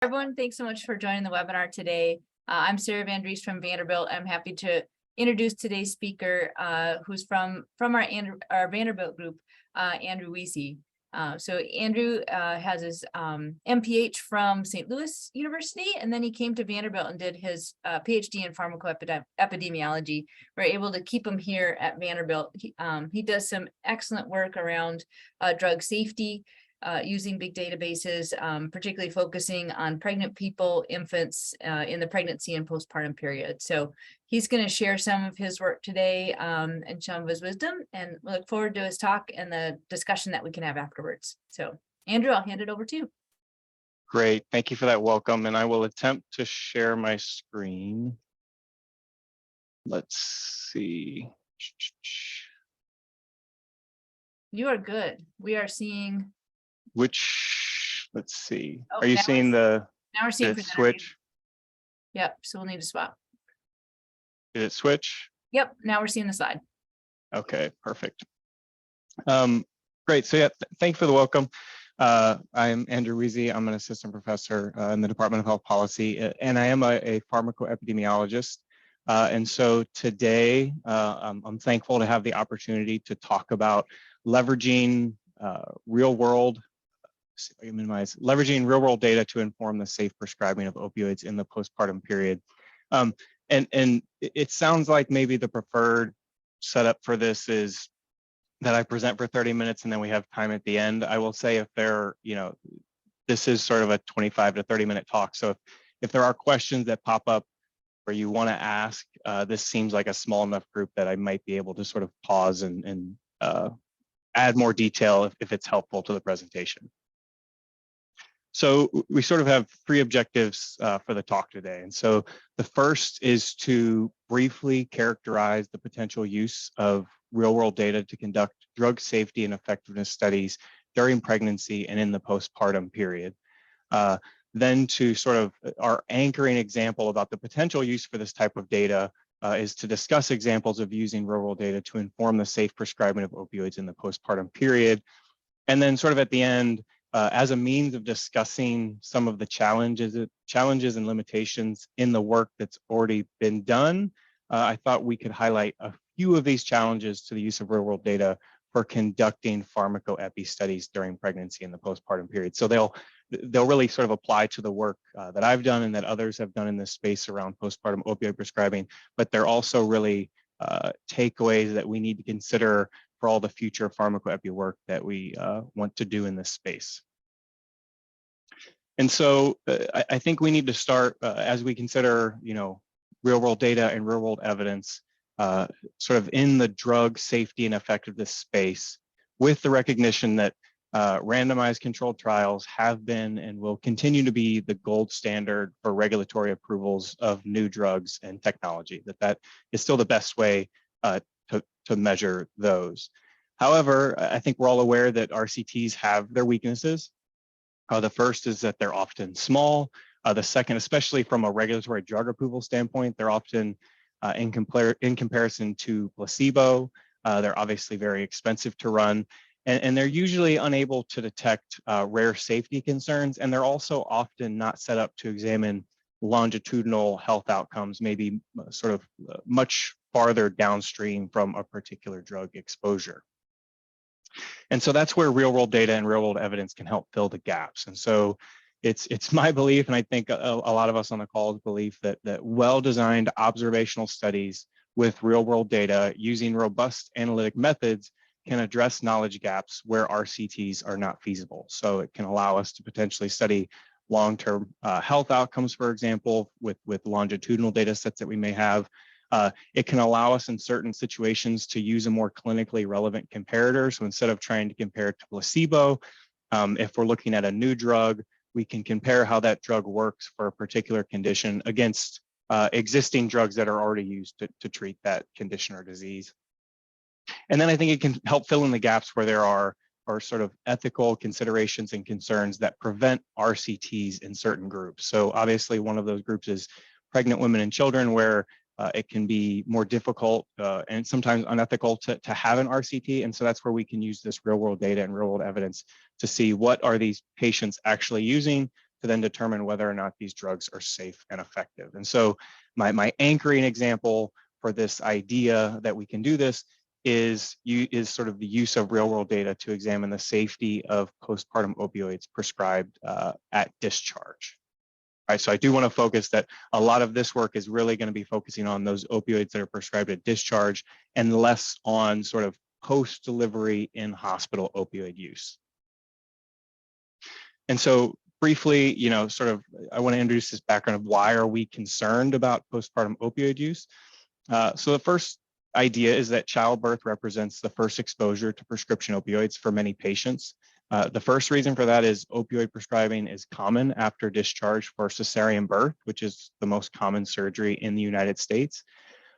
Everyone, thanks so much for joining the webinar today. I'm Sarah Van Dries from Vanderbilt. I'm happy to introduce today's speaker, who's from our Vanderbilt group, Andrew Wiese. So Andrew has his MPH from St. Louis University, and then he came to Vanderbilt and did his PhD in pharmacoepidemiology. We're able to keep him here at Vanderbilt. He does some excellent work around drug safety, using big databases, particularly focusing on pregnant people, infants in the pregnancy and postpartum period. So he's going to share some of his work today and some of his wisdom, and we look forward to his talk and the discussion that we can have afterwards. So Andrew, I'll hand it over to you. Great, thank you for that welcome, and I will attempt to share my screen. Let's see. You are good. We are seeing. Let's see. Oh, are you seeing the? Now we're seeing switch. Yep. So we'll need to swap. Did it switch? Yep. Now we're seeing the slide. Okay, perfect. Great. So yeah, thank you for the welcome. I'm Andrew Wiese. I'm an assistant professor in the Department of Health Policy, and I am a pharmacoepidemiologist. And so today, I'm thankful to have the opportunity to talk about leveraging leveraging real-world data to inform the safe prescribing of opioids in the postpartum period. And it sounds like maybe the preferred setup for this is that I present for 30 minutes and then we have time at the end. I will say if this is sort of a 25 to 30-minute talk. So if there are questions that pop up where you want to ask, this seems like a small enough group that I might be able to sort of pause and add more detail if it's helpful to the presentation. So we sort of have three objectives for the talk today. And so the first is to briefly characterize the potential use of real-world data to conduct drug safety and effectiveness studies during pregnancy and in the postpartum period. Then to sort of our anchoring example about the potential use for this type of data is to discuss examples of using real-world data to inform the safe prescribing of opioids in the postpartum period. And then sort of at the end, as a means of discussing some of the challenges and limitations in the work that's already been done, I thought we could highlight a few of these challenges to the use of real-world data for conducting pharmacoepi studies during pregnancy and the postpartum period. So they'll really sort of apply to the work that I've done and that others have done in this space around postpartum opioid prescribing, but they're also really takeaways that we need to consider for all the future pharmacoepi work that we want to do in this space. And so I think we need to start as we consider, real-world data and real-world evidence sort of in the drug safety and effectiveness space, with the recognition that randomized controlled trials have been and will continue to be the gold standard for regulatory approvals of new drugs and technology, that is still the best way to measure those. However, I think we're all aware that RCTs have their weaknesses. The first is that they're often small. The second, especially from a regulatory drug approval standpoint, they're often in comparison to placebo, they're obviously very expensive to run, and they're usually unable to detect rare safety concerns, and they're also often not set up to examine longitudinal health outcomes, maybe sort of much farther downstream from a particular drug exposure. And so that's where real-world data and real-world evidence can help fill the gaps. And so it's my belief, and I think a lot of us on the call's belief, that well-designed observational studies with real-world data using robust analytic methods can address knowledge gaps where RCTs are not feasible. So it can allow us to potentially study long-term health outcomes, for example, with longitudinal data sets that we may have. It can allow us in certain situations to use a more clinically relevant comparator. So instead of trying to compare it to placebo, if we're looking at a new drug, we can compare how that drug works for a particular condition against existing drugs that are already used to treat that condition or disease. And then I think it can help fill in the gaps where there are sort of ethical considerations and concerns that prevent RCTs in certain groups. So obviously one of those groups is pregnant women and children, where it can be more difficult and sometimes unethical to have an RCT. And so that's where we can use this real world data and real world evidence to see what are these patients actually using to then determine whether or not these drugs are safe and effective. And so my anchoring example for this idea that we can do this is sort of the use of real world data to examine the safety of postpartum opioids prescribed at discharge. Right, so I do want to focus that a lot of this work is really going to be focusing on those opioids that are prescribed at discharge and less on sort of post-delivery in hospital opioid use. And so briefly, sort of, I want to introduce this background of why are we concerned about postpartum opioid use. So the first idea is that childbirth represents the first exposure to prescription opioids for many patients. The first reason for that is opioid prescribing is common after discharge for cesarean birth, which is the most common surgery in the United States.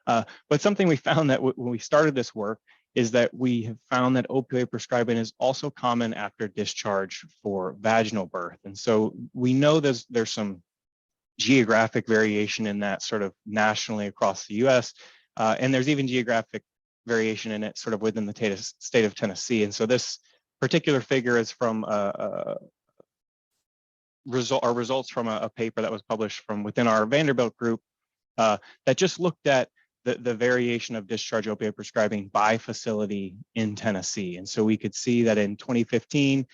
But something we found that when we started this work is that we have found that opioid prescribing is also common after discharge for vaginal birth. And so we know there's some geographic variation in that sort of nationally across the US. And there's even geographic variation in it sort of within the state of Tennessee. And so this particular figure is from results from a paper that was published from within our Vanderbilt group that just looked at the variation of discharge opioid prescribing by facility in Tennessee. And so we could see that in 2015,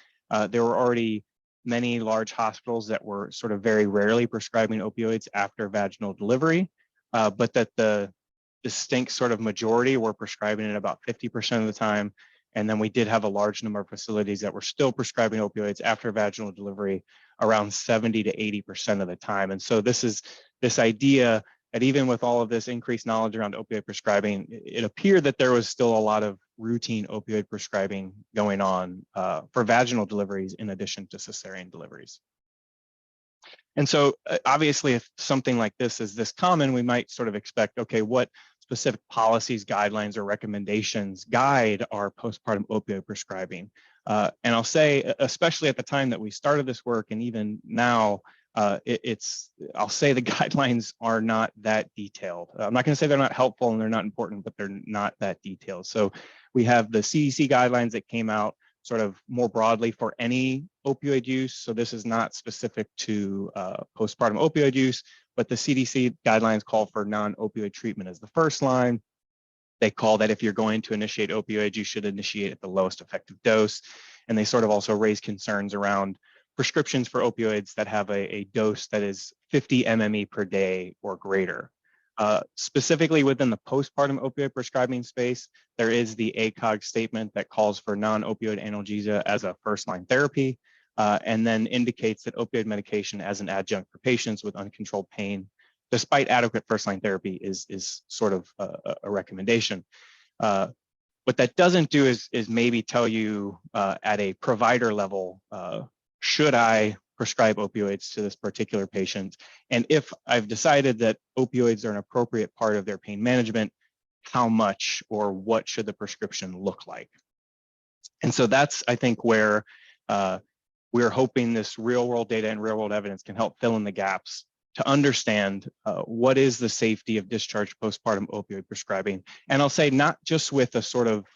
there were already many large hospitals that were sort of very rarely prescribing opioids after vaginal delivery, but that the distinct sort of majority were prescribing it about 50% of the time. And then we did have a large number of facilities that were still prescribing opioids after vaginal delivery around 70 to 80% of the time. And so this idea that even with all of this increased knowledge around opioid prescribing, it appeared that there was still a lot of routine opioid prescribing going on for vaginal deliveries in addition to cesarean deliveries. And so obviously, if something like this is this common, we might sort of expect, okay, what specific policies, guidelines, or recommendations guide our postpartum opioid prescribing? And I'll say, especially at the time that we started this work, and even now, I'll say the guidelines are not that detailed. I'm not going to say they're not helpful and they're not important, but they're not that detailed. So we have the CDC guidelines that came out sort of more broadly for any opioid use. So this is not specific to postpartum opioid use, but the CDC guidelines call for non-opioid treatment as the first line. They call that if you're going to initiate opioids, you should initiate at the lowest effective dose. And they sort of also raise concerns around prescriptions for opioids that have a dose that is 50 MME per day or greater. Specifically within the postpartum opioid prescribing space, there is the ACOG statement that calls for non-opioid analgesia as a first-line therapy, and then indicates that opioid medication as an adjunct for patients with uncontrolled pain, despite adequate first-line therapy, is sort of a recommendation. What that doesn't do is maybe tell you at a provider level, should I prescribe opioids to this particular patient? And if I've decided that opioids are an appropriate part of their pain management, how much or what should the prescription look like? And so that's, I think, where we're hoping this real world data and real world evidence can help fill in the gaps to understand what is the safety of discharge postpartum opioid prescribing. And I'll say not just with a sort of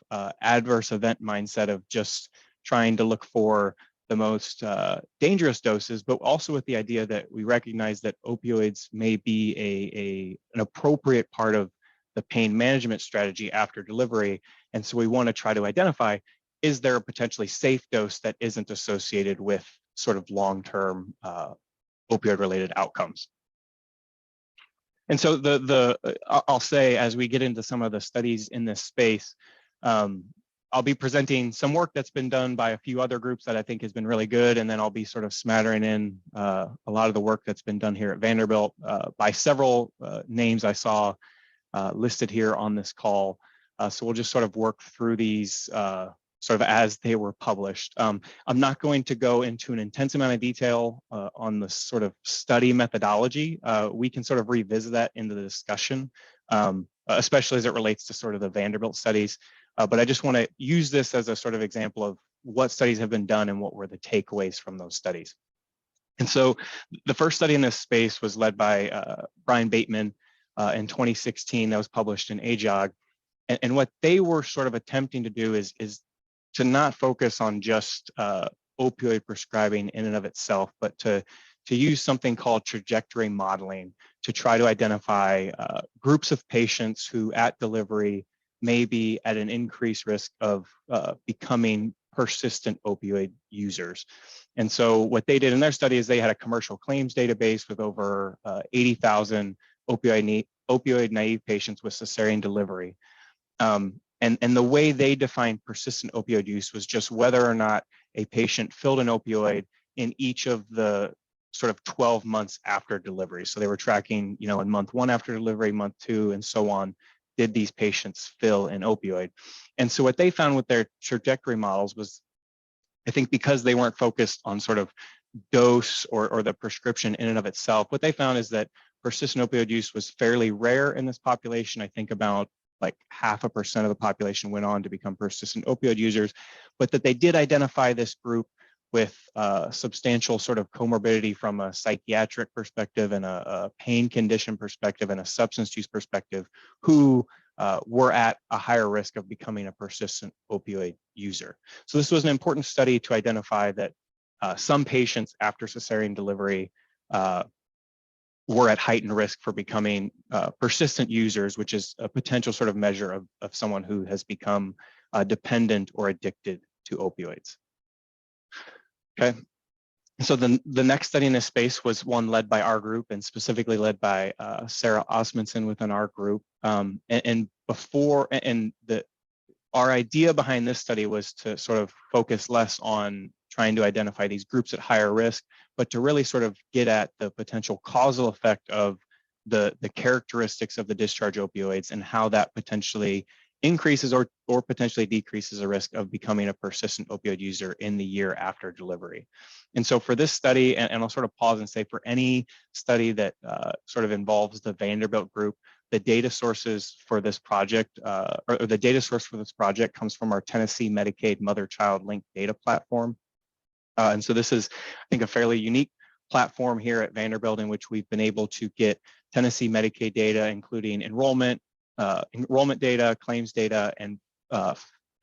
adverse event mindset of just trying to look for the most dangerous doses, but also with the idea that we recognize that opioids may be an appropriate part of the pain management strategy after delivery. And so we want to try to identify, is there a potentially safe dose that isn't associated with sort of long-term opioid-related outcomes? And so I'll say, as we get into some of the studies in this space, I'll be presenting some work that's been done by a few other groups that I think has been really good, and then I'll be sort of smattering in a lot of the work that's been done here at Vanderbilt by several names I saw listed here on this call. So we'll just sort of work through these sort of as they were published. I'm not going to go into an intense amount of detail on the sort of study methodology. We can sort of revisit that in the discussion, especially as it relates to sort of the Vanderbilt studies. But I just want to use this as a sort of example of what studies have been done and what were the takeaways from those studies. And so the first study in this space was led by Brian Bateman in 2016 that was published in AJOG. And what they were sort of attempting to do is to not focus on just opioid prescribing in and of itself, but to to use something called trajectory modeling to try to identify groups of patients who at delivery may be at an increased risk of becoming persistent opioid users. And so what they did in their study is they had a commercial claims database with over 80,000 opioid naive patients with cesarean delivery. And the way they defined persistent opioid use was just whether or not a patient filled an opioid in each of the sort of 12 months after delivery. So they were tracking, in month 1 after delivery, month 2, and so on. Did these patients fill an opioid? And so what they found with their trajectory models was, I think because they weren't focused on sort of dose or the prescription in and of itself, what they found is that persistent opioid use was fairly rare in this population. I think about like 0.5% of the population went on to become persistent opioid users, but that they did identify this group with substantial sort of comorbidity from a psychiatric perspective and a pain condition perspective and a substance use perspective who were at a higher risk of becoming a persistent opioid user. So this was an important study to identify that some patients after cesarean delivery were at heightened risk for becoming persistent users, which is a potential sort of measure of someone who has become dependent or addicted to opioids. Okay, so the next study in this space was one led by our group and specifically led by Sarah Osmundson within our group. Our idea behind this study was to sort of focus less on trying to identify these groups at higher risk, but to really sort of get at the potential causal effect of the characteristics of the discharge opioids and how that potentially increases or potentially decreases the risk of becoming a persistent opioid user in the year after delivery. And so for this study, and I'll sort of pause and say for any study that sort of involves the Vanderbilt group, the data sources for this project, or the data source for this project comes from our Tennessee Medicaid Mother-Child Linked Data Platform. And so this is, I think, a fairly unique platform here at Vanderbilt in which we've been able to get Tennessee Medicaid data, including enrollment data, claims data, and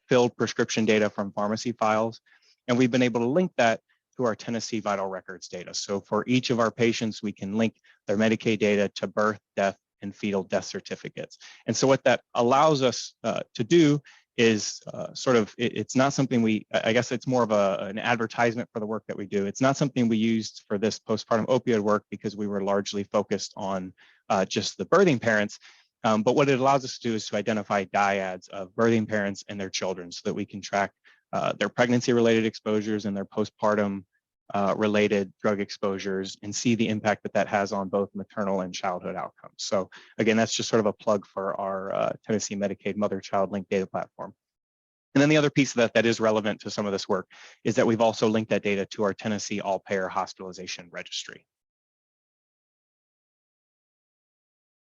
filled prescription data from pharmacy files. And we've been able to link that to our Tennessee Vital Records data. So for each of our patients, we can link their Medicaid data to birth, death, and fetal death certificates. And so what that allows us to do is it's not something I guess it's more of an advertisement for the work that we do. It's not something we used for this postpartum opioid work because we were largely focused on just the birthing parents. But what it allows us to do is to identify dyads of birthing parents and their children so that we can track their pregnancy-related exposures and their postpartum related drug exposures and see the impact that has on both maternal and childhood outcomes. So again, that's just sort of a plug for our Tennessee Medicaid Mother-Child Linked Data Platform. And then the other piece of that is relevant to some of this work is that we've also linked that data to our Tennessee All-Payer Hospitalization Registry.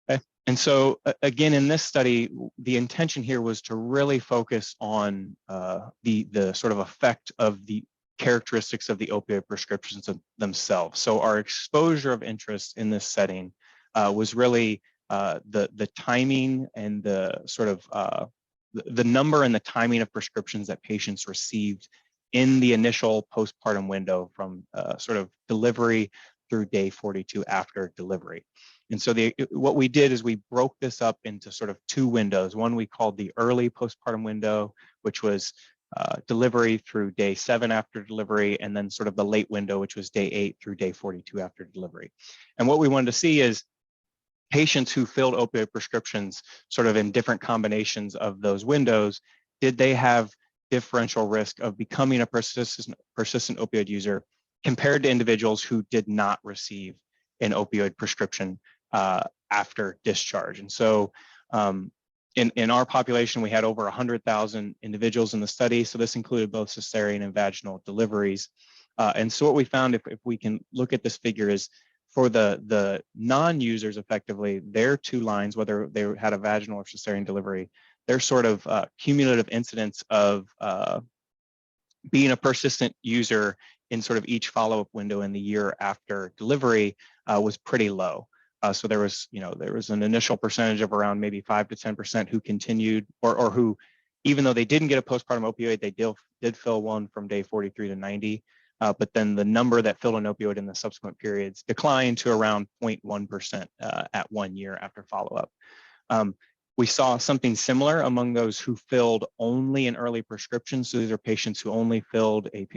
Okay. And so again, in this study, the intention here was to really focus on the sort of effect of the characteristics of the opioid prescriptions themselves. So our exposure of interest in this setting was really the timing and the sort of the number and the timing of prescriptions that patients received in the initial postpartum window from sort of delivery through day 42 after delivery. And so what we did is we broke this up into sort of 2 windows. One we called the early postpartum window, which was delivery through day 7 after delivery, and then sort of the late window, which was day 8 through day 42 after delivery. And what we wanted to see is patients who filled opioid prescriptions sort of in different combinations of those windows, did they have differential risk of becoming a persistent opioid user compared to individuals who did not receive an opioid prescription after discharge. And so in our population, we had over 100,000 individuals in the study. So this included both cesarean and vaginal deliveries. And so what we found, if we can look at this figure, is for the non-users effectively, their 2 lines, whether they had a vaginal or cesarean delivery, their sort of cumulative incidence of being a persistent user in sort of each follow-up window in the year after delivery was pretty low. So there was an initial percentage of around maybe 5 to 10% who continued or who, even though they didn't get a postpartum opioid, they did fill one from day 43 to 90. but then the number that filled an opioid in the subsequent periods declined to around 0.1% at 1 year after follow-up. We saw something similar among those who filled only an early prescription. So these are patients who only filled a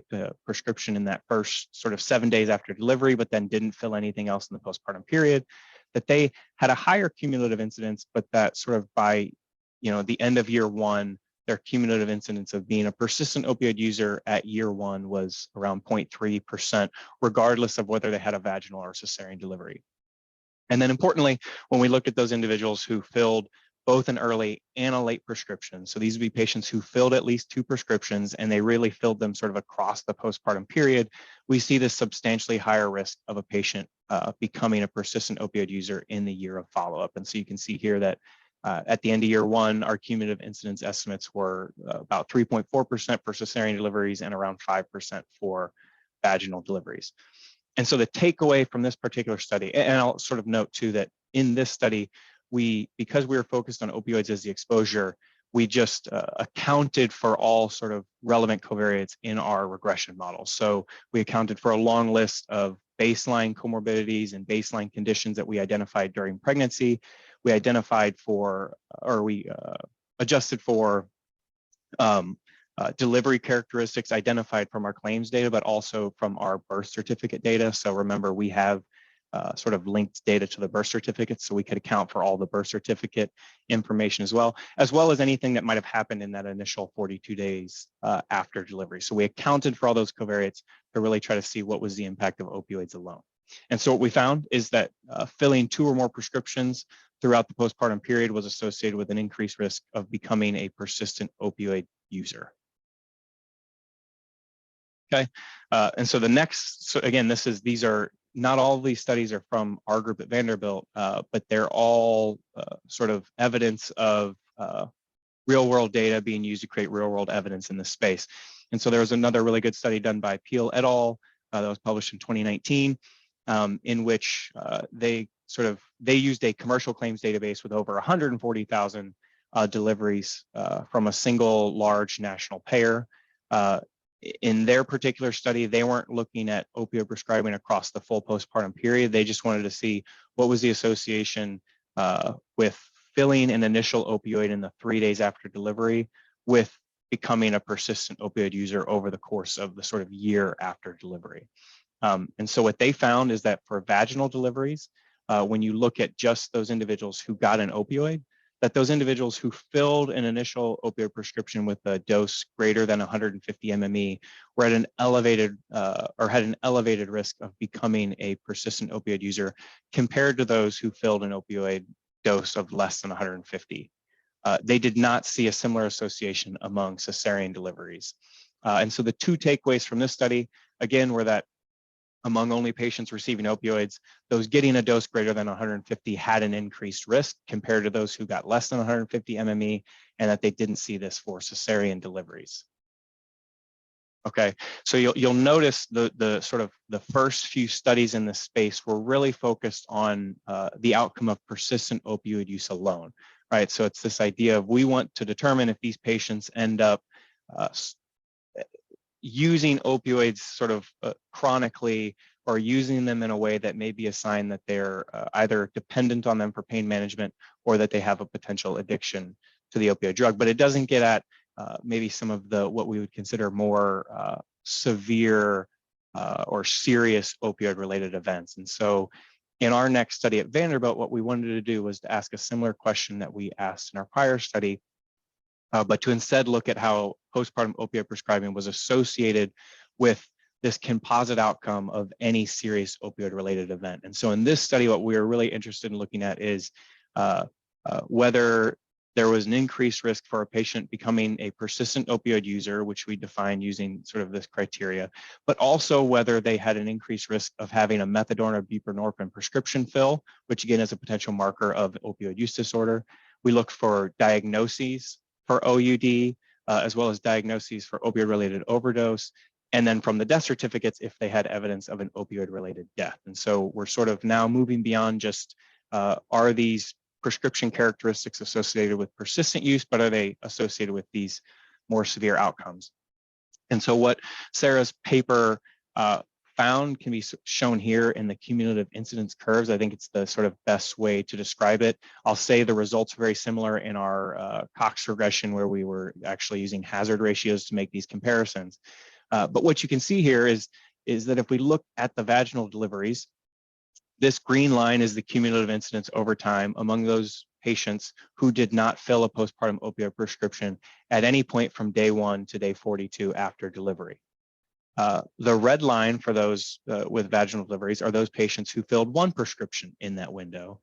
prescription in that first sort of 7 days after delivery, but then didn't fill anything else in the postpartum period, that they had a higher cumulative incidence, but that sort of by, the end of year 1, their cumulative incidence of being a persistent opioid user at year 1 was around 0.3%, regardless of whether they had a vaginal or cesarean delivery. And then importantly, when we looked at those individuals who filled both an early and a late prescription, so these would be patients who filled at least 2 prescriptions and they really filled them sort of across the postpartum period, we see this substantially higher risk of a patient becoming a persistent opioid user in the year of follow-up. And so you can see here that at the end of year 1, our cumulative incidence estimates were about 3.4% for cesarean deliveries and around 5% for vaginal deliveries. And so the takeaway from this particular study, and I'll sort of note too that in this study, because we were focused on opioids as the exposure, we just accounted for all sort of relevant covariates in our regression model. So we accounted for a long list of baseline comorbidities and baseline conditions that we identified during pregnancy. We identified for, or we adjusted for delivery characteristics identified from our claims data, but also from our birth certificate data. So remember, we have sort of linked data to the birth certificate, so we could account for all the birth certificate information as well as anything that might have happened in that initial 42 days after delivery. So we accounted for all those covariates to really try to see what was the impact of opioids alone. And so what we found is that filling 2 or more prescriptions throughout the postpartum period was associated with an increased risk of becoming a persistent opioid user. Okay, and so the next, so again, these are not all of these studies are from our group at Vanderbilt, but they're all sort of evidence of real world data being used to create real world evidence in this space. And so there was another really good study done by Peel et al. That was published in 2019, in which they used a commercial claims database with over 140,000 deliveries from a single large national payer. In their particular study, they weren't looking at opioid prescribing across the full postpartum period. They just wanted to see what was the association with filling an initial opioid in the 3 days after delivery with becoming a persistent opioid user over the course of the sort of year after delivery. And so what they found is that for vaginal deliveries, when you look at just those individuals who got an opioid, that those individuals who filled an initial opioid prescription with a dose greater than 150 MME were at an elevated or had an elevated risk of becoming a persistent opioid user compared to those who filled an opioid dose of less than 150. They did not see a similar association among cesarean deliveries. And so the 2 takeaways from this study, again, were that among only patients receiving opioids, those getting a dose greater than 150 had an increased risk compared to those who got less than 150 MME, and that they didn't see this for cesarean deliveries. Okay, so you'll notice the sort of the first few studies in this space were really focused on the outcome of persistent opioid use alone, right? So it's this idea of we want to determine if these patients end up using opioids sort of chronically, or using them in a way that may be a sign that they're either dependent on them for pain management or that they have a potential addiction to the opioid drug. But it doesn't get at maybe some of the what we would consider more severe or serious opioid related events. And so in our next study at Vanderbilt, what we wanted to do was to ask a similar question that we asked in our prior study, but to instead look at how postpartum opioid prescribing was associated with this composite outcome of any serious opioid-related event. And so in this study, what we were really interested in looking at is whether there was an increased risk for a patient becoming a persistent opioid user, which we define using sort of this criteria, but also whether they had an increased risk of having a methadone or buprenorphine prescription fill, which again is a potential marker of opioid use disorder. We looked for diagnoses for OUD, as well as diagnoses for opioid-related overdose, and then from the death certificates, if they had evidence of an opioid-related death. And so we're sort of now moving beyond just, are these prescription characteristics associated with persistent use, but are they associated with these more severe outcomes? And so what Sarah's paper found can be shown here in the cumulative incidence curves. I think it's the sort of best way to describe it. I'll say the results are very similar in our Cox regression, where we were actually using hazard ratios to make these comparisons. But what you can see here is that if we look at the vaginal deliveries, this green line is the cumulative incidence over time among those patients who did not fill a postpartum opioid prescription at any point from day 1 to day 42 after delivery. The red line for those with vaginal deliveries are those patients who filled 1 prescription in that window.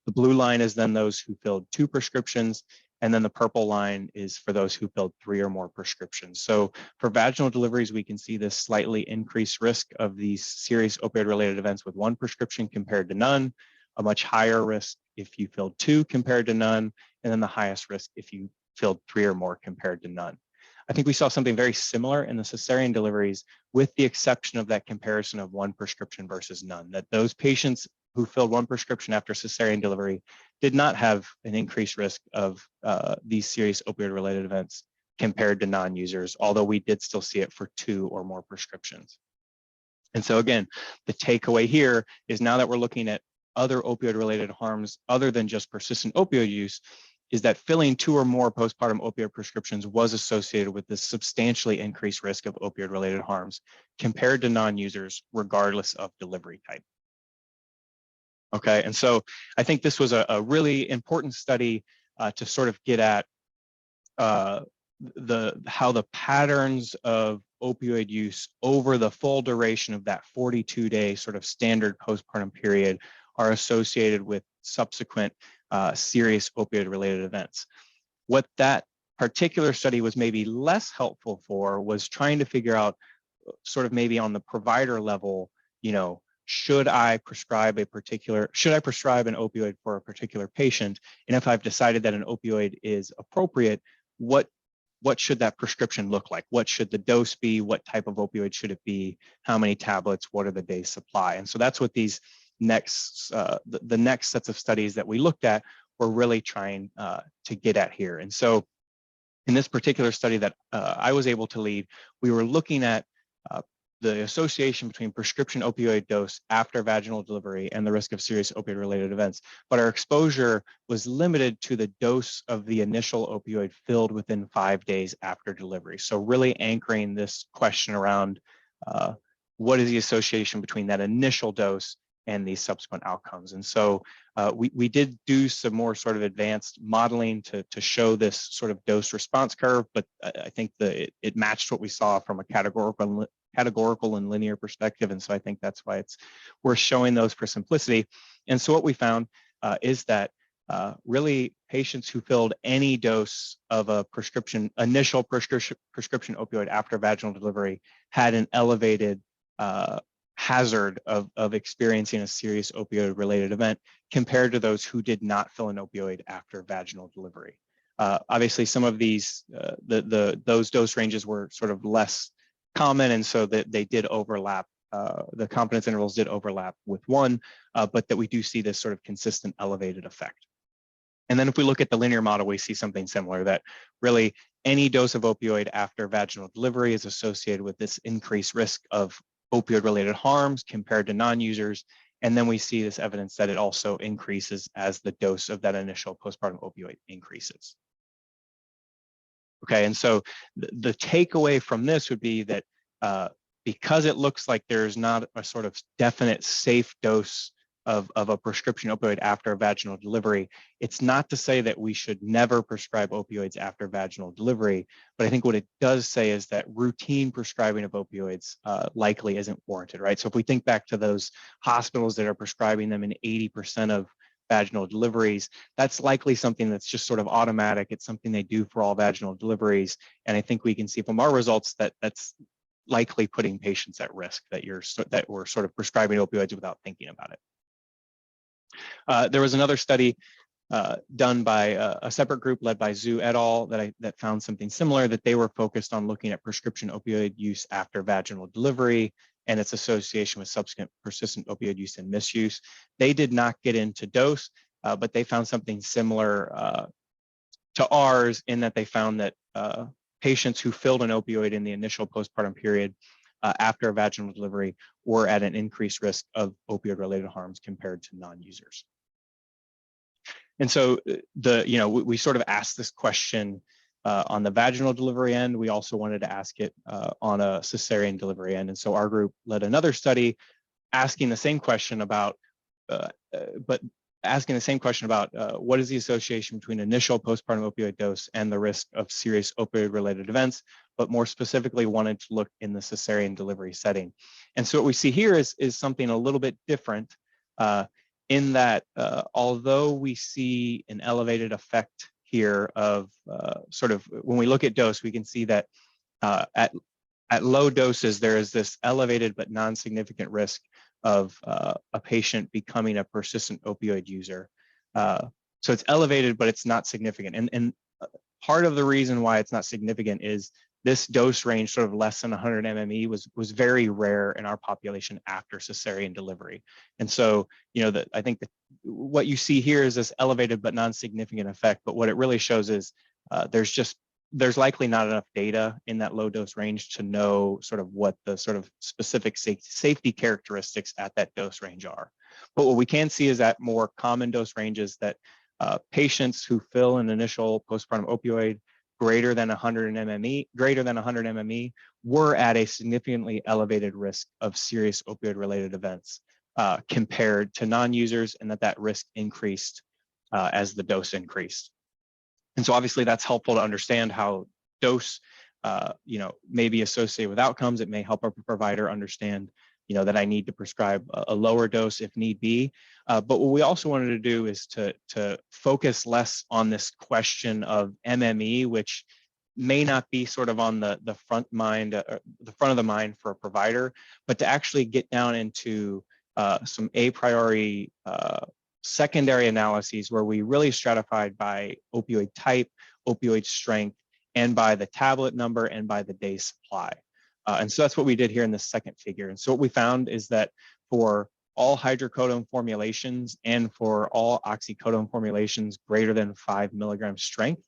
The blue line is then those who filled 2 prescriptions, and then the purple line is for those who filled 3 or more prescriptions. So for vaginal deliveries, we can see this slightly increased risk of these serious opioid-related events with 1 prescription compared to none, a much higher risk if you filled 2 compared to none, and then the highest risk if you filled 3 or more compared to none. I think we saw something very similar in the cesarean deliveries, with the exception of that comparison of 1 prescription versus none, that those patients who filled 1 prescription after cesarean delivery did not have an increased risk of these serious opioid-related events compared to non-users, although we did still see it for 2 or more prescriptions. And so again, the takeaway here is, now that we're looking at other opioid-related harms other than just persistent opioid use, is that filling 2 or more postpartum opioid prescriptions was associated with this substantially increased risk of opioid-related harms compared to non-users, regardless of delivery type. Okay, and so I think this was a really important study to sort of get at how the patterns of opioid use over the full duration of that 42-day sort of standard postpartum period are associated with subsequent serious opioid-related events. What that particular study was maybe less helpful for was trying to figure out, sort of maybe on the provider level, you know, should I prescribe an opioid for a particular patient? And if I've decided that an opioid is appropriate, what should that prescription look like? What should the dose be? What type of opioid should it be? How many tablets? What are the day's supply? And so that's what these next, the next sets of studies that we looked at were really trying to get at here. And so in this particular study that I was able to lead, we were looking at the association between prescription opioid dose after vaginal delivery and the risk of serious opioid-related events. But our exposure was limited to the dose of the initial opioid filled within 5 days after delivery. So really anchoring this question around what is the association between that initial dose and these subsequent outcomes. And so we did do some more sort of advanced modeling to show this sort of dose response curve, but I think it matched what we saw from a categorical and linear perspective. And so I think that's why it's worth showing those for simplicity. And so what we found is that really patients who filled any dose of a initial prescription opioid after vaginal delivery had an elevated hazard of experiencing a serious opioid-related event compared to those who did not fill an opioid after vaginal delivery. Obviously, some of these, those dose ranges were sort of less common, and so that they did overlap. The confidence intervals did overlap with one, but that we do see this sort of consistent elevated effect. And then if we look at the linear model, we see something similar, that really any dose of opioid after vaginal delivery is associated with this increased risk of opioid-related harms compared to non-users. And then we see this evidence that it also increases as the dose of that initial postpartum opioid increases. Okay, and so the takeaway from this would be that because it looks like there's not a sort of definite safe dose of a prescription opioid after vaginal delivery, it's not to say that we should never prescribe opioids after vaginal delivery, but I think what it does say is that routine prescribing of opioids likely isn't warranted, right? So if we think back to those hospitals that are prescribing them in 80% of vaginal deliveries, that's likely something that's just sort of automatic. It's something they do for all vaginal deliveries. And I think we can see from our results that that's likely putting patients at risk, that we're sort of prescribing opioids without thinking about it. There was another study done by a separate group led by Zhu et al. that found something similar, that they were focused on looking at prescription opioid use after vaginal delivery and its association with subsequent persistent opioid use and misuse. They did not get into dose, but they found something similar to ours, in that they found that patients who filled an opioid in the initial postpartum period after a vaginal delivery or at an increased risk of opioid-related harms compared to non-users. And so we sort of asked this question on the vaginal delivery end. We also wanted to ask it on a cesarean delivery end. And so our group led another study asking the same question about, what is the association between initial postpartum opioid dose and the risk of serious opioid-related events, but more specifically wanted to look in the cesarean delivery setting. And so what we see here is something a little bit different in that although we see an elevated effect here of sort of, when we look at dose, we can see that at low doses, there is this elevated but non-significant risk of a patient becoming a persistent opioid user. So it's elevated, but it's not significant. And part of the reason why it's not significant is this dose range, sort of less than 100 MME, was very rare in our population after cesarean delivery. And so, I think that what you see here is this elevated but non-significant effect. But what it really shows is there's likely not enough data in that low dose range to know sort of what the sort of specific safety characteristics at that dose range are. But what we can see is that more common dose ranges that patients who fill an initial postpartum opioid greater than 100 MME were at a significantly elevated risk of serious opioid-related events compared to non-users, and that risk increased as the dose increased. And so obviously that's helpful to understand how dose, may be associated with outcomes. It may help a provider understand, that I need to prescribe a lower dose if need be. But what we also wanted to do is to focus less on this question of MME, which may not be sort of on the front of the mind for a provider, but to actually get down into some a priori secondary analyses where we really stratified by opioid type, opioid strength, and by the tablet number and by the day supply. And so that's what we did here in the second figure. And so what we found is that for all hydrocodone formulations and for all oxycodone formulations greater than 5 milligrams strength,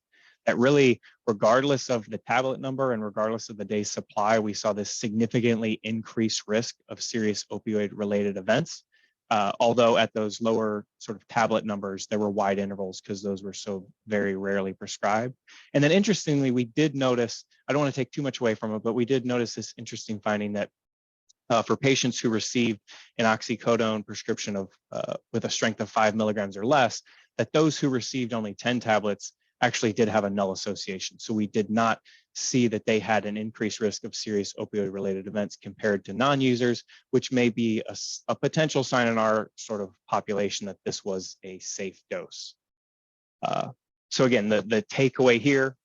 that really, regardless of the tablet number and regardless of the day supply, we saw this significantly increased risk of serious opioid-related events. Although at those lower sort of tablet numbers, there were wide intervals because those were so very rarely prescribed. And then interestingly, we did notice, I don't want to take too much away from it, but we did notice this interesting finding that for patients who received an oxycodone prescription of with a strength of 5 milligrams or less, that those who received only 10 tablets actually did have a null association. So we did not see that they had an increased risk of serious opioid-related events compared to non-users, which may be a potential sign in our sort of population that this was a safe dose. So again, the takeaway here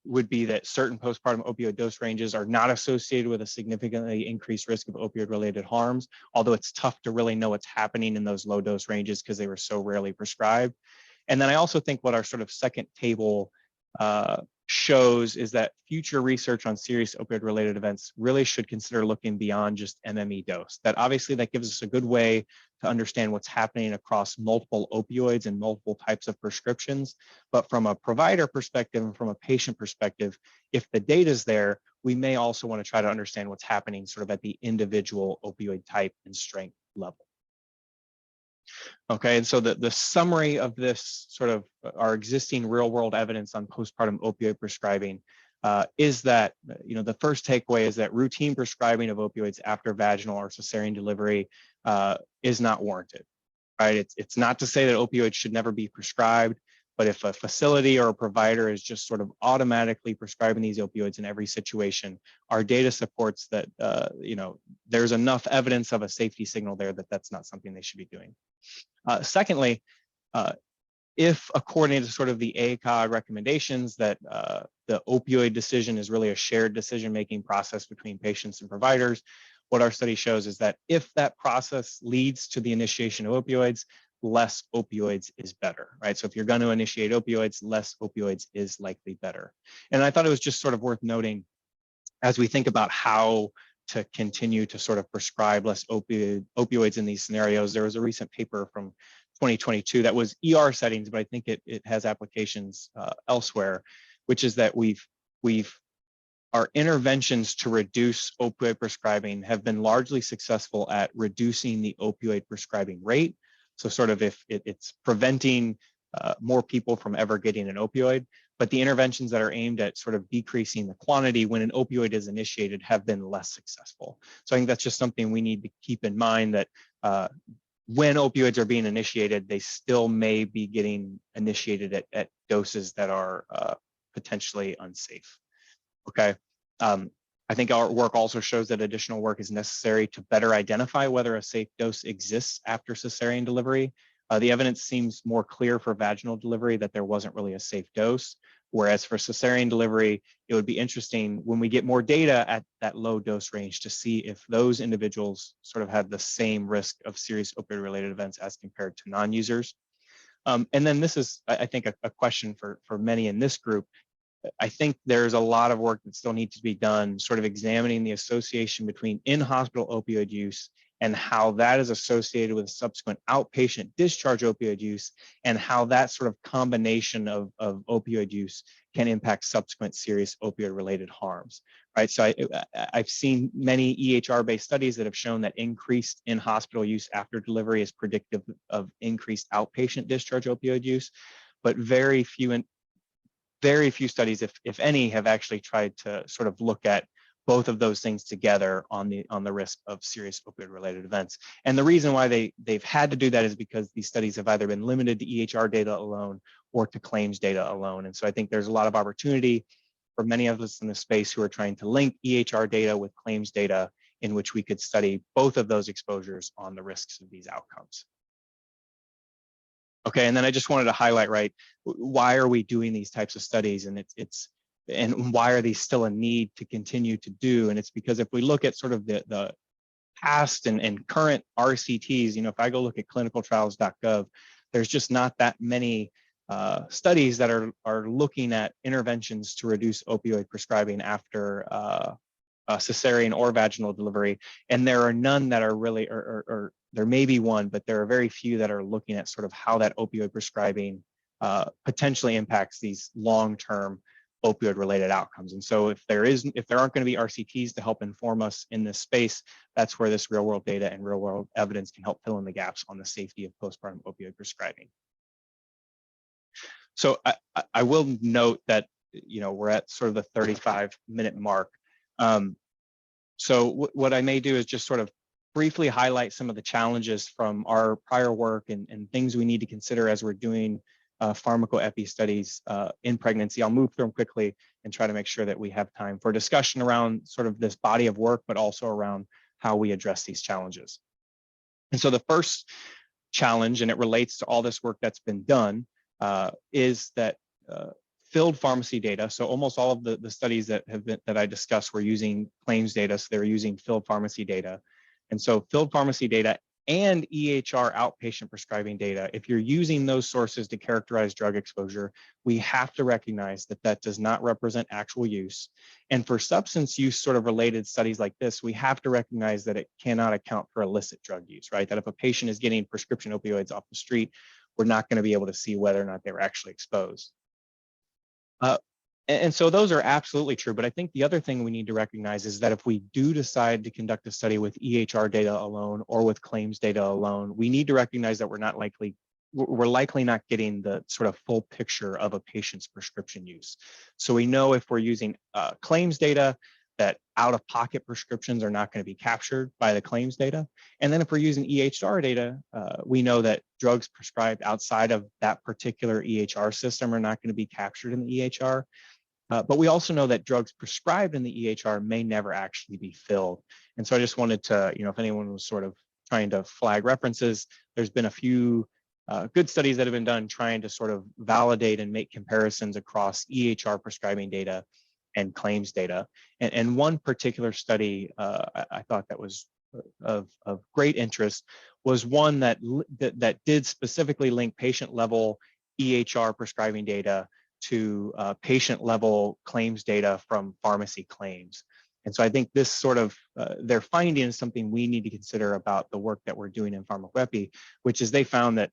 would be that certain postpartum opioid dose ranges are not associated with a significantly increased risk of opioid-related harms, although it's tough to really know what's happening in those low dose ranges because they were so rarely prescribed. And then I also think what our sort of second table shows is that future research on serious opioid-related events really should consider looking beyond just MME dose. That obviously that gives us a good way to understand what's happening across multiple opioids and multiple types of prescriptions. But from a provider perspective and from a patient perspective, if the data is there, we may also want to try to understand what's happening sort of at the individual opioid type and strength level. Okay, and so the summary of this sort of our existing real world evidence on postpartum opioid prescribing is that, the first takeaway is that routine prescribing of opioids after vaginal or cesarean delivery is not warranted, right? It's not to say that opioids should never be prescribed, but if a facility or a provider is just sort of automatically prescribing these opioids in every situation, our data supports that, there's enough evidence of a safety signal there that that's not something they should be doing. Secondly, if according to sort of the ACOG recommendations that the opioid decision is really a shared decision-making process between patients and providers, what our study shows is that if that process leads to the initiation of opioids, less opioids is better, right? So if you're going to initiate opioids, less opioids is likely better. And I thought it was just sort of worth noting as we think about how to continue to sort of prescribe less opioids in these scenarios. There was a recent paper from 2022 that was ER settings, but I think it has applications elsewhere, which is that we've our interventions to reduce opioid prescribing have been largely successful at reducing the opioid prescribing rate. So sort of if it's preventing more people from ever getting an opioid, but the interventions that are aimed at sort of decreasing the quantity when an opioid is initiated have been less successful. So I think that's just something we need to keep in mind, that when opioids are being initiated, they still may be getting initiated at doses that are potentially unsafe. Okay. I think our work also shows that additional work is necessary to better identify whether a safe dose exists after cesarean delivery. The evidence seems more clear for vaginal delivery that there wasn't really a safe dose, whereas for cesarean delivery, it would be interesting when we get more data at that low dose range to see if those individuals sort of had the same risk of serious opioid-related events as compared to non-users. And then this is, I think, a question for many in this group. I think there's a lot of work that still needs to be done, sort of examining the association between in-hospital opioid use and how that is associated with subsequent outpatient discharge opioid use, and how that sort of combination of opioid use can impact subsequent serious opioid-related harms, right? So I've seen many EHR-based studies that have shown that increased in-hospital use after delivery is predictive of increased outpatient discharge opioid use, but very few studies, if any, have actually tried to sort of look at both of those things together on the risk of serious opioid-related events. And the reason why they've had to do that is because these studies have either been limited to EHR data alone or to claims data alone. And so I think there's a lot of opportunity for many of us in the space who are trying to link EHR data with claims data, in which we could study both of those exposures on the risks of these outcomes. Okay, and then I just wanted to highlight, right, why are we doing these types of studies, and and why are these still a need to continue to do? And it's because if we look at sort of the past and current RCTs, if I go look at clinicaltrials.gov, there's just not that many studies that are looking at interventions to reduce opioid prescribing after cesarean or vaginal delivery, and there are none that are really, or there may be one, but there are very few that are looking at sort of how that opioid prescribing potentially impacts these long-term opioid-related outcomes. And so if there aren't going to be RCTs to help inform us in this space, that's where this real-world data and real-world evidence can help fill in the gaps on the safety of postpartum opioid prescribing. So I will note that we're at sort of the 35-minute mark. So what I may do is just sort of briefly highlight some of the challenges from our prior work and things we need to consider as we're doing pharmacoepi studies in pregnancy. I'll move through them quickly and try to make sure that we have time for discussion around sort of this body of work, but also around how we address these challenges. And so the first challenge, and it relates to all this work that's been done, is that filled pharmacy data. So almost all of the studies that I discussed were using claims data, so they're using filled pharmacy data. And so filled pharmacy data and EHR outpatient prescribing data, if you're using those sources to characterize drug exposure, we have to recognize that that does not represent actual use. And for substance use sort of related studies like this, we have to recognize that it cannot account for illicit drug use, right? That if a patient is getting prescription opioids off the street, we're not going to be able to see whether or not they were actually exposed. And so those are absolutely true, but I think the other thing we need to recognize is that if we do decide to conduct a study with EHR data alone or with claims data alone, we need to recognize that we're likely not getting the sort of full picture of a patient's prescription use. So we know if we're using claims data, that out-of-pocket prescriptions are not going to be captured by the claims data. And then if we're using EHR data, we know that drugs prescribed outside of that particular EHR system are not going to be captured in the EHR. But we also know that drugs prescribed in the EHR may never actually be filled. And so I just wanted to, if anyone was sort of trying to flag references, there's been a few good studies that have been done trying to sort of validate and make comparisons across EHR prescribing data and claims data. And one particular study I thought that was of great interest was one that did specifically link patient level EHR prescribing data to patient level claims data from pharmacy claims. And so I think this sort of, their finding is something we need to consider about the work that we're doing in pharmacoepi, which is they found that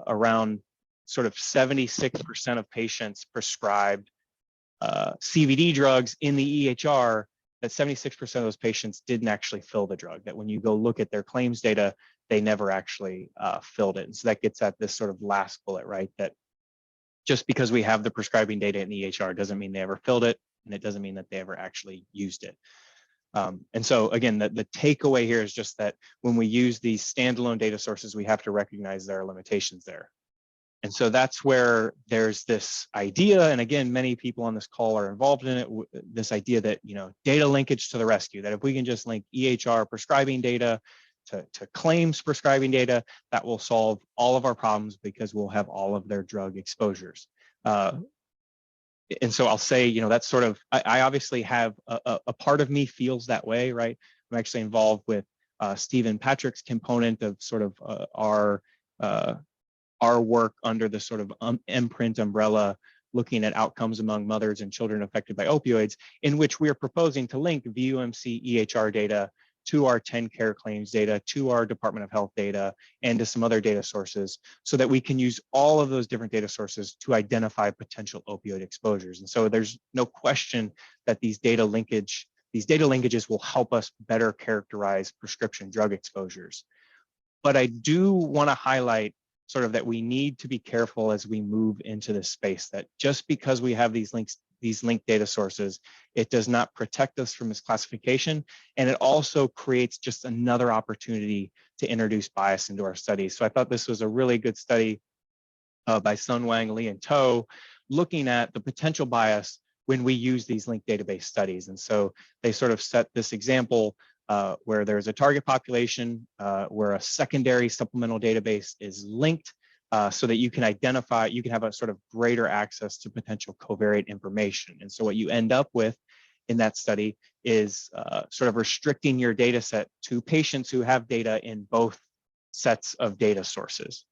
around sort of 76% of patients prescribed CBD drugs in the EHR, that 76% of those patients didn't actually fill the drug, that when you go look at their claims data, they never actually filled it. And so that gets at this sort of last bullet, right? That just because we have the prescribing data in the EHR doesn't mean they ever filled it, and it doesn't mean that they ever actually used it. And so again, the takeaway here is just that when we use these standalone data sources, we have to recognize there are limitations there. And so that's where there's this idea, and again, many people on this call are involved in it, this idea that, you know, data linkage to the rescue, that if we can just link EHR prescribing data to claims prescribing data, that will solve all of our problems because we'll have all of their drug exposures. And so I'll say, you know, that's sort of, I obviously have a part of me feels that way, right? I'm actually involved with Stephen Patrick's component of sort of our work under the sort of MPRINT umbrella, looking at outcomes among mothers and children affected by opioids, in which we are proposing to link VUMC EHR data to our 10 care claims data, to our Department of Health data, and to some other data sources, so that we can use all of those different data sources to identify potential opioid exposures. And so there's no question that these data linkages will help us better characterize prescription drug exposures. But I do want to highlight sort of that we need to be careful as we move into this space, that just because we have these linked data sources, it does not protect us from misclassification. And it also creates just another opportunity to introduce bias into our studies. So I thought this was a really good study by Sun Wang, Lee, and To, looking at the potential bias when we use these linked database studies. And so they sort of set this example where there's a target population where a secondary supplemental database is linked so that you can identify, you can have a sort of greater access to potential covariate information. And so what you end up with in that study is sort of restricting your data set to patients who have data in both sets of data sources.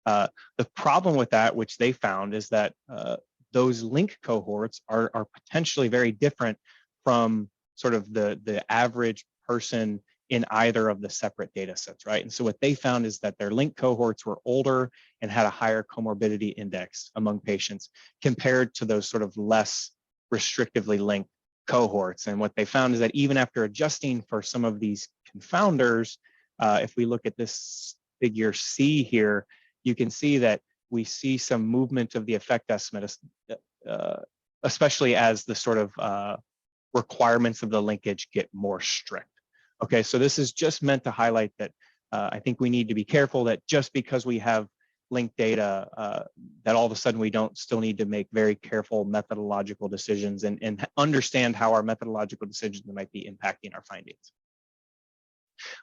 The problem with that, which they found, is that those link cohorts are potentially very different from sort of the average person in either of the separate data sets, right? And so what they found is that their link cohorts were older and had a higher comorbidity index among patients compared to those sort of less restrictively linked cohorts. And what they found is that even after adjusting for some of these confounders, if we look at this figure C here, you can see that we see some movement of the effect estimate, especially as the sort of requirements of the linkage get more strict. Okay, so this is just meant to highlight that I think we need to be careful that just because we have linked data, that all of a sudden we don't still need to make very careful methodological decisions and understand how our methodological decisions might be impacting our findings.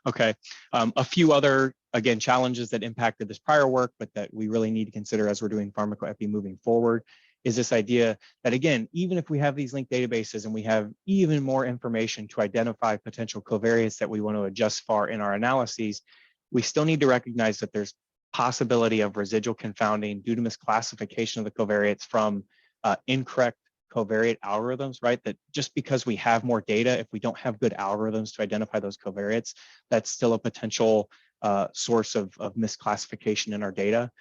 Okay, a few other, again, challenges that impacted this prior work, but that we really need to consider as we're doing pharmacoepi moving forward, is this idea that, again, even if we have these linked databases and we have even more information to identify potential covariates that we want to adjust for in our analyses, we still need to recognize that there's possibility of residual confounding due to misclassification of the covariates from incorrect covariate algorithms, right? That just because we have more data, if we don't have good algorithms to identify those covariates, that's still a potential source of misclassification in our data.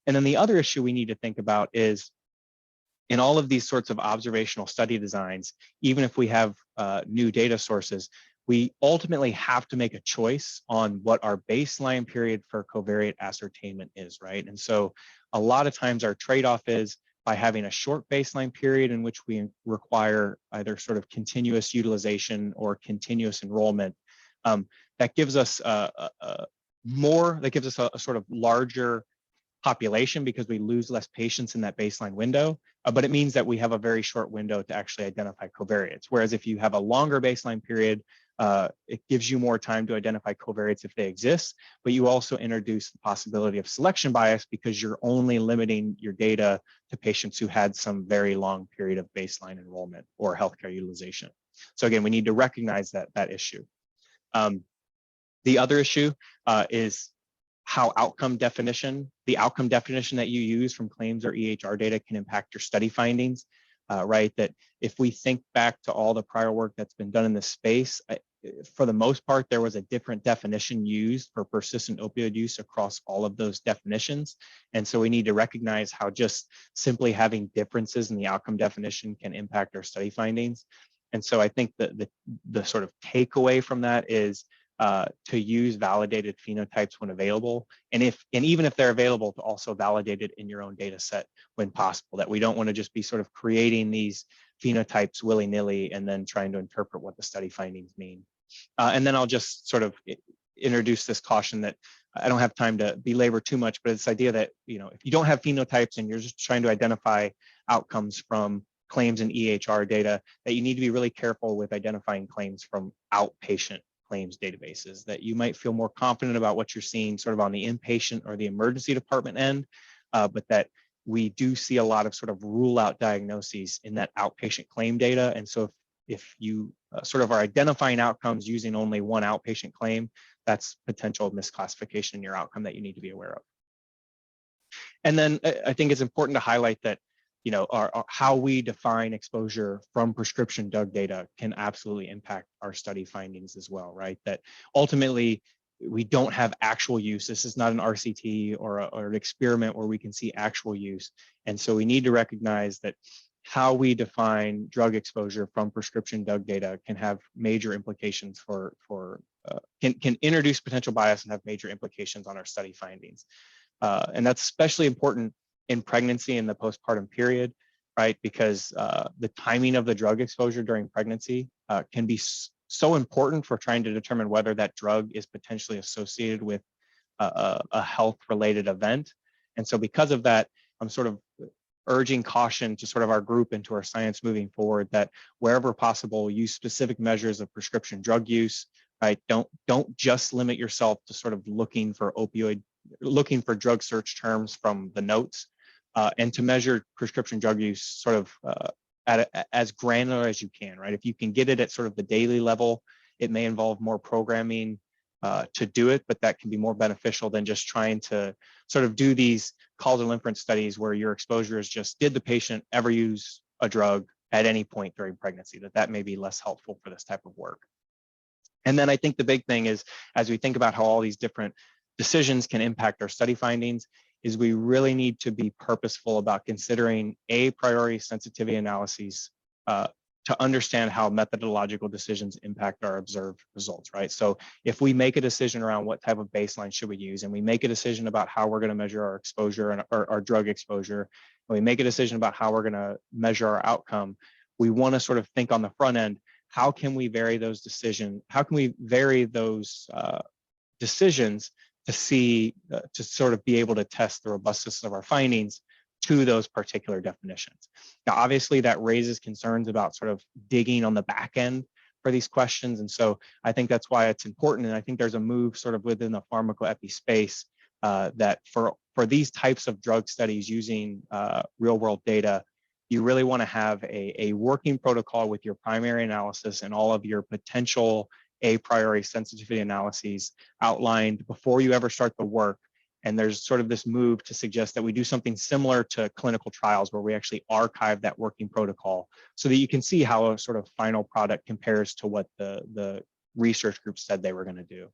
And then the other issue we need to think about is, in all of these sorts of observational study designs, even if we have new data sources, we ultimately have to make a choice on what our baseline period for covariate ascertainment is, right? And so a lot of times our trade-off is, by having a short baseline period in which we require either sort of continuous utilization or continuous enrollment, that gives us a sort of larger population because we lose less patients in that baseline window, but it means that we have a very short window to actually identify covariates. Whereas if you have a longer baseline period, it gives you more time to identify covariates if they exist, but you also introduce the possibility of selection bias because you're only limiting your data to patients who had some very long period of baseline enrollment or healthcare utilization. So again, we need to recognize that issue. The other issue is how the outcome definition that you use from claims or EHR data can impact your study findings, right? That if we think back to all the prior work that's been done in this space, for the most part, there was a different definition used for persistent opioid use across all of those definitions. And so we need to recognize how just simply having differences in the outcome definition can impact our study findings. And so I think that the sort of takeaway from that is to use validated phenotypes when available, and even if they're available, to also validate it in your own data set when possible. That we don't want to just be sort of creating these phenotypes willy-nilly and then trying to interpret what the study findings mean. And then I'll just sort of introduce this caution that I don't have time to belabor too much, but it's the idea that, you know, if you don't have phenotypes and you're just trying to identify outcomes from claims and EHR data, that you need to be really careful with identifying claims from outpatient claims databases, that you might feel more confident about what you're seeing sort of on the inpatient or the emergency department end, but that we do see a lot of sort of rule out diagnoses in that outpatient claim data. And so if you sort of are identifying outcomes using only one outpatient claim, that's potential misclassification in your outcome that you need to be aware of. And then I think it's important to highlight that, you know, how we define exposure from prescription drug data can absolutely impact our study findings as well, right? That ultimately we don't have actual use. This is not an RCT or an experiment where we can see actual use. And so we need to recognize that how we define drug exposure from prescription drug data can have major implications can introduce potential bias and have major implications on our study findings. And that's especially important in pregnancy and the postpartum period, right? Because the timing of the drug exposure during pregnancy can be so important for trying to determine whether that drug is potentially associated with a health-related event. And so because of that, I'm sort of urging caution to sort of our group and to our science moving forward, that wherever possible, use specific measures of prescription drug use, right? Don't just limit yourself to sort of looking for drug search terms from the notes, and to measure prescription drug use sort of as granular as you can, right? If you can get it at sort of the daily level, it may involve more programming to do it, but that can be more beneficial than just trying to sort of do these causal inference studies where your exposure is just, did the patient ever use a drug at any point during pregnancy? That may be less helpful for this type of work. And then I think the big thing is, as we think about how all these different decisions can impact our study findings, is we really need to be purposeful about considering a priori sensitivity analyses to understand how methodological decisions impact our observed results, right? So if we make a decision around what type of baseline should we use, and we make a decision about how we're going to measure our exposure and our drug exposure, and we make a decision about how we're going to measure our outcome, we want to sort of think on the front end, how can we vary those decisions? How can we vary those decisions to see, to sort of be able to test the robustness of our findings to those particular definitions? Now, obviously that raises concerns about sort of digging on the back end for these questions. And so I think that's why it's important. And I think there's a move sort of within the pharmacoepi space that for these types of drug studies using real world data, you really want to have a working protocol with your primary analysis and all of your potential a priori sensitivity analyses outlined before you ever start the work. And there's sort of this move to suggest that we do something similar to clinical trials where we actually archive that working protocol so that you can see how a sort of final product compares to what the research group said they were going to do.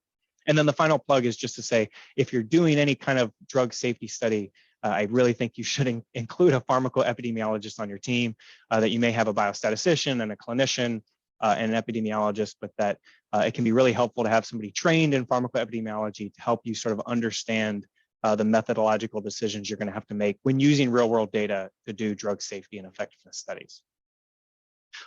And then the final plug is just to say, if you're doing any kind of drug safety study, I really think you should include a pharmacoepidemiologist on your team, that you may have a biostatistician and a clinician and an epidemiologist, but that it can be really helpful to have somebody trained in pharmacoepidemiology to help you sort of understand the methodological decisions you're going to have to make when using real world data to do drug safety and effectiveness studies.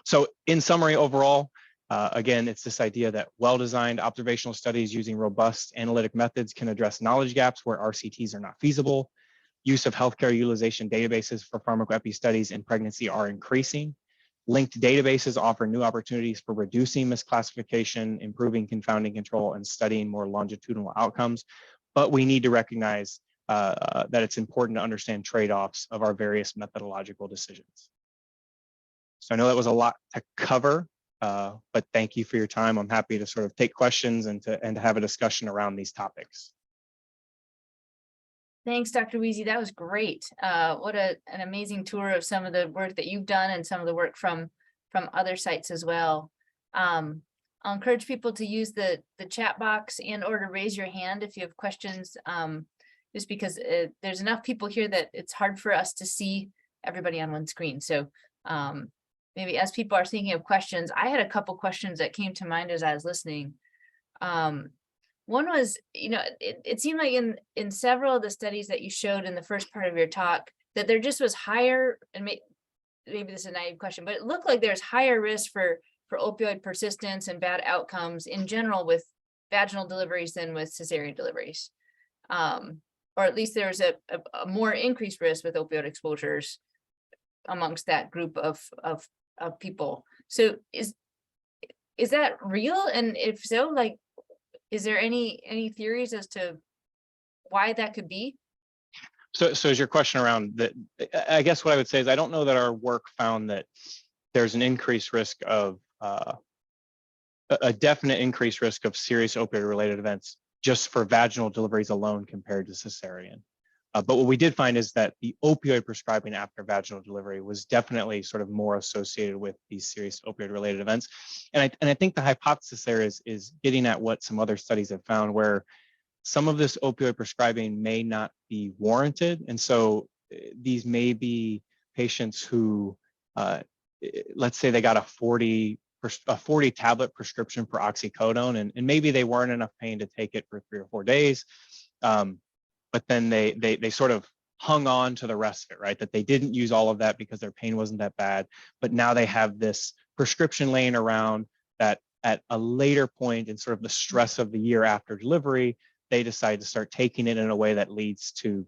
So in summary, overall, again, it's this idea that well-designed observational studies using robust analytic methods can address knowledge gaps where RCTs are not feasible. Use of healthcare utilization databases for pharmacoepi studies in pregnancy are increasing. Linked databases offer new opportunities for reducing misclassification, improving confounding control, and studying more longitudinal outcomes. But we need to recognize that it's important to understand trade-offs of our various methodological decisions. So I know that was a lot to cover, but thank you for your time. I'm happy to sort of take questions and to have a discussion around these topics. Thanks, Dr. Wiese. That was great. What an amazing tour of some of the work that you've done and some of the work from other sites as well. I'll encourage people to use the chat box and or to raise your hand if you have questions, just because there's enough people here that it's hard for us to see everybody on one screen. So maybe as people are thinking of questions, I had a couple questions that came to mind as I was listening. One was, it seemed like in several of the studies that you showed in the first part of your talk, that there just was higher, and maybe this is a naive question, but it looked like there's higher risk for opioid persistence and bad outcomes in general with vaginal deliveries than with cesarean deliveries. Or at least there's a more increased risk with opioid exposures amongst that group of people. So is that real? And if so, like, is there any theories as to why that could be? So is your question around that? I guess what I would say is I don't know that our work found that there's an increased risk of a definite increased risk of serious opioid-related events just for vaginal deliveries alone compared to cesarean. But what we did find is that the opioid prescribing after vaginal delivery was definitely sort of more associated with these serious opioid-related events. And I think the hypothesis there is getting at what some other studies have found, where some of this opioid prescribing may not be warranted. And so these may be patients who, let's say they got a 40 tablet prescription for oxycodone, and maybe they weren't enough pain to take it for 3 or 4 days. But then they sort of hung on to the rest of it, right? That they didn't use all of that because their pain wasn't that bad. But now they have this prescription laying around that at a later point in sort of the stress of the year after delivery, they decide to start taking it in a way that leads to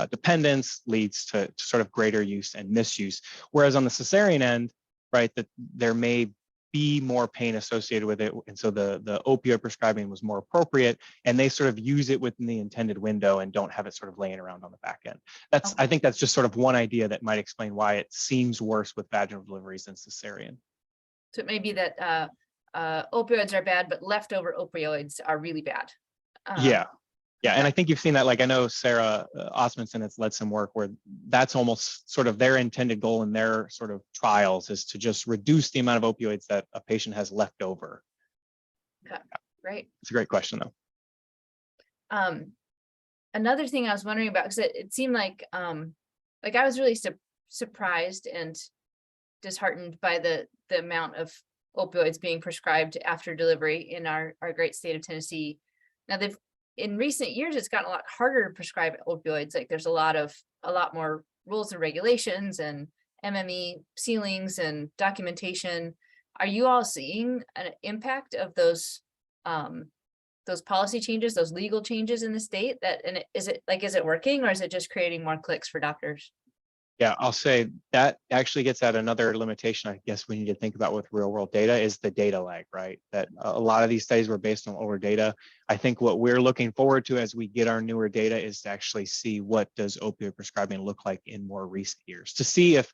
dependence, leads to sort of greater use and misuse. Whereas on the cesarean end, right, that there may be more pain associated with it. And so the opioid prescribing was more appropriate, and they sort of use it within the intended window and don't have it sort of laying around on the back end. That's, okay. I think that's just sort of one idea that might explain why it seems worse with vaginal deliveries than cesarean. So it may be that opioids are bad, but leftover opioids are really bad. Yeah. And I think you've seen that, like I know Sarah Osmundson has led some work where that's almost sort of their intended goal in their sort of trials is to just reduce the amount of opioids that a patient has left over. Okay, great. It's a great question though. Another thing I was wondering about, because it seemed like I was really surprised and disheartened by the amount of opioids being prescribed after delivery in our great state of Tennessee. Now in recent years, it's gotten a lot harder to prescribe opioids. Like there's a lot more rules and regulations and MME ceilings and documentation. Are you all seeing an impact of those policy changes, those legal changes in the state? Is it working, or is it just creating more clicks for doctors? Yeah, I'll say that actually gets at another limitation I guess we need to think about with real world data is the data lag, right? That a lot of these studies were based on older data. I think what we're looking forward to as we get our newer data is to actually see what does opioid prescribing look like in more recent years, to see if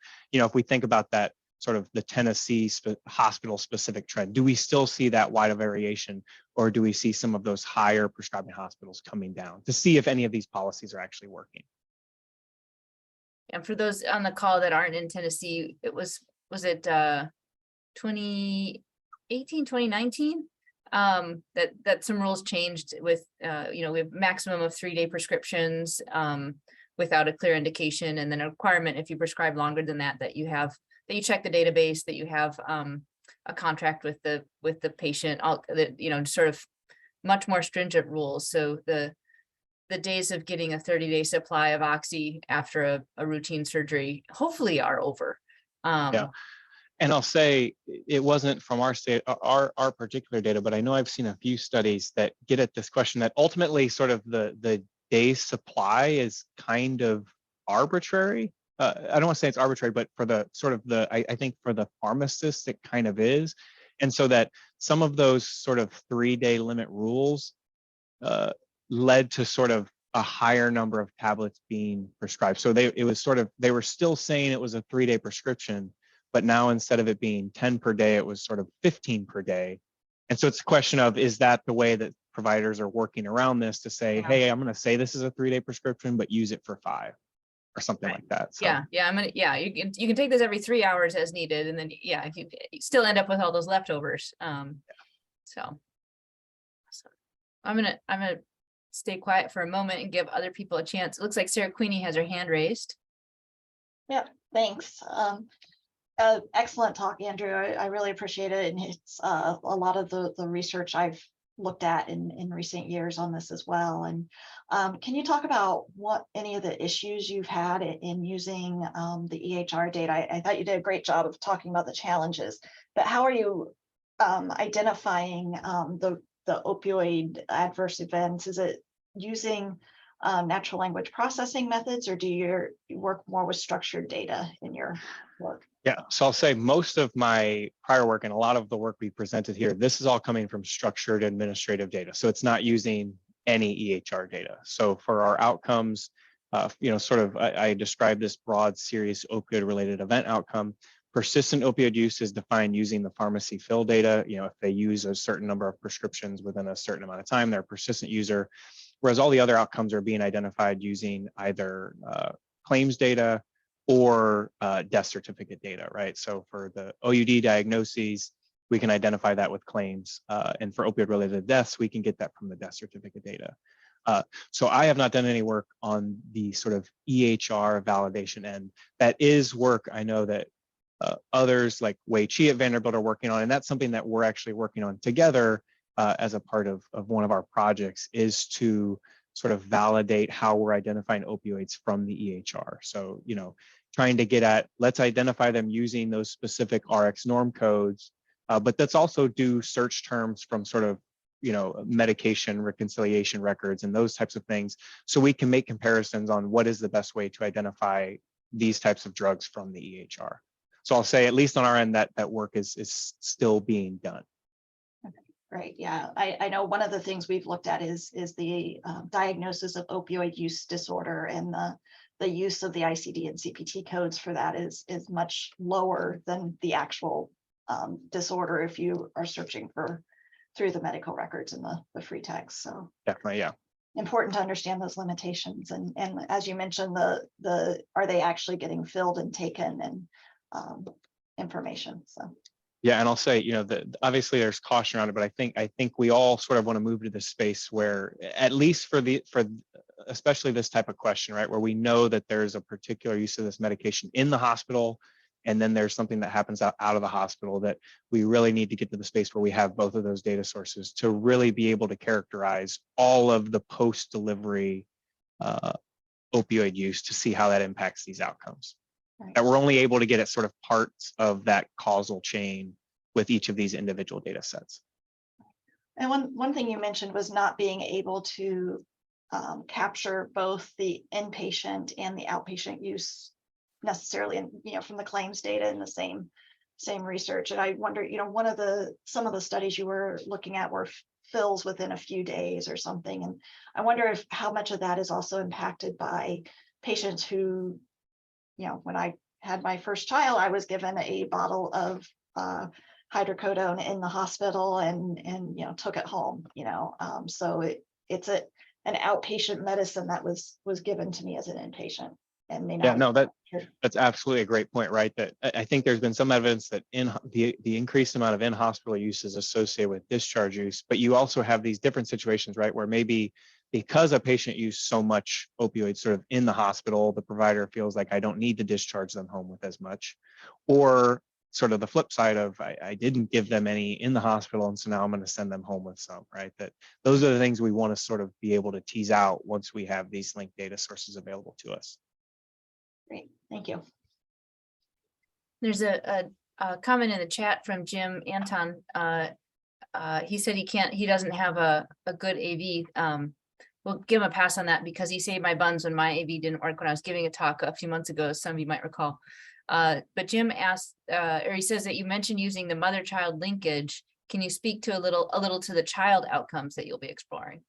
we think about that sort of the Tennessee hospital specific trend, do we still see that wide a variation, or do we see some of those higher prescribing hospitals coming down, to see if any of these policies are actually working. And for those on the call that aren't in Tennessee, was it 2018, 2019 that some rules changed with we have maximum of 3-day prescriptions without a clear indication, and then a requirement if you prescribe longer than that you check the database, that you have a contract with the patient, sort of much more stringent rules. So the days of getting a 30-day supply of oxy after a routine surgery hopefully are over. Yeah, and I'll say it wasn't from our state, our particular data, but I know I've seen a few studies that get at this question that ultimately sort of the day supply is kind of arbitrary. I don't want to say it's arbitrary, but for the sort of I think for the pharmacist, it kind of is. And so that some of those sort of 3-day limit rules led to sort of a higher number of tablets being prescribed. So they were still saying it was a 3-day prescription, but now instead of it being 10 per day, it was sort of 15 per day. And so it's a question of, is that the way that providers are working around this to say, hey, I'm going to say this is a 3-day prescription, but use it for 5 or something like that. So. You can take this every 3 hours as needed. And then, you still end up with all those leftovers. So I'm gonna stay quiet for a moment and give other people a chance. It looks like Sarah Queenie has her hand raised. Yeah, thanks. Excellent talk, Andrew. I really appreciate it. And it's a lot of the research I've looked at in recent years on this as well. And can you talk about what any of the issues you've had in using the EHR data? I thought you did a great job of talking about the challenges, but how are you identifying the opioid adverse events? Is it using natural language processing methods, or do you work more with structured data in your work? Yeah, so I'll say most of my prior work and a lot of the work we presented here, this is all coming from structured administrative data. So it's not using any EHR data. So for our outcomes, sort of, I described this broad, serious opioid-related event outcome. Persistent opioid use is defined using the pharmacy fill data. If they use a certain number of prescriptions within a certain amount of time, they're a persistent user. Whereas all the other outcomes are being identified using either claims data or death certificate data, right? So for the OUD diagnoses, we can identify that with claims. And for opioid-related deaths, we can get that from the death certificate data. So I have not done any work on the sort of EHR validation end. That is work I know that others like Wei Chi at Vanderbilt are working on, and that's something that we're actually working on together as a part of one of our projects, is to sort of validate how we're identifying opioids from the EHR. So, trying to get at, let's identify them using those specific RX norm codes, but let's also do search terms from sort of, medication reconciliation records and those types of things, so we can make comparisons on what is the best way to identify these types of drugs from the EHR. So I'll say, at least on our end, that work is still being done. Great. Yeah, I know one of the things we've looked at is the diagnosis of opioid use disorder, and the use of the ICD and CPT codes for that is much lower than the actual disorder if you are searching through the medical records and the free text. So Definitely, yeah. Important to understand those limitations, and as you mentioned, the are they actually getting filled and taken, and information. So. Yeah, and I'll say, obviously there's caution around it, but I think we all sort of want to move to this space where, at least for especially this type of question, right, where we know that there's a particular use of this medication in the hospital, and then there's something that happens out of the hospital, that we really need to get to the space where we have both of those data sources to really be able to characterize all of the post-delivery opioid use to see how that impacts these outcomes. Right. That we're only able to get at sort of parts of that causal chain with each of these individual data sets. And one thing you mentioned was not being able to capture both the inpatient and the outpatient use necessarily, and from the claims data in the same research. And I wonder, some of the studies you were looking at were fills within a few days or something, and I wonder how much of that is also impacted by patients who, when I had my first child, I was given a bottle of hydrocodone in the hospital and took it home. So it's an outpatient medicine that was given to me as an inpatient, and may not. Yeah, no, that's absolutely a great point, right? That I think there's been some evidence that in the increased amount of in-hospital use is associated with discharge use, but you also have these different situations, right, where maybe because a patient used so much opioids sort of in the hospital, the provider feels like I don't need to discharge them home with as much, or sort of the flip side of I didn't give them any in the hospital, and so now I'm going to send them home with some, right? That those are the things we want to sort of be able to tease out once we have these linked data sources available to us. Great, thank you. There's a comment in the chat from Jim Anton. He said he doesn't have a good AV. We'll give him a pass on that because he saved my buns when my AV didn't work when I was giving a talk a few months ago, as some of you might recall. But Jim asked, or he says that you mentioned using the mother-child linkage. Can you speak to a little to the child outcomes that you'll be exploring?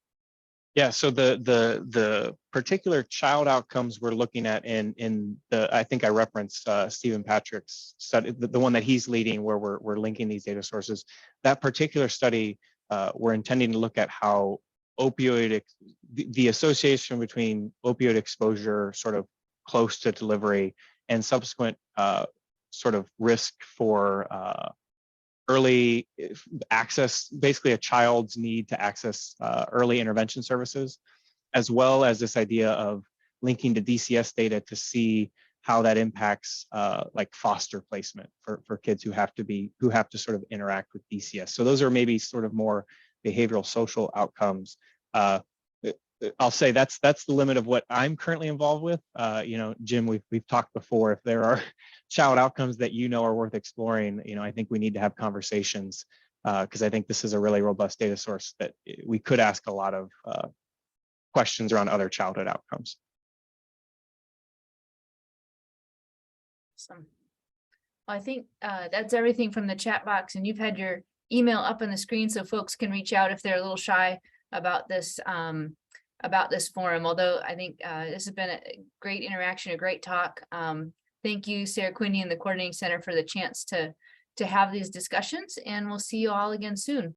Yeah, so the particular child outcomes we're looking at in the, I think I referenced Stephen Patrick's study, the one that he's leading, where we're linking these data sources. That particular study, we're intending to look at how the association between opioid exposure sort of close to delivery and subsequent sort of risk for early access, basically a child's need to access early intervention services, as well as this idea of linking to DCS data to see how that impacts like foster placement for kids who have to sort of interact with DCS. So those are maybe sort of more behavioral social outcomes. I'll say that's the limit of what I'm currently involved with. You know, Jim, we've talked before. If there are child outcomes that you know are worth exploring, you know, I think we need to have conversations because I think this is a really robust data source that we could ask a lot of questions around other childhood outcomes. Awesome. Well, I think that's everything from the chat box, and you've had your email up on the screen so folks can reach out if they're a little shy about this forum. Although I think this has been a great interaction, a great talk. Thank you, Sarah Quinney and the Coordinating Center for the chance to have these discussions, and we'll see you all again soon.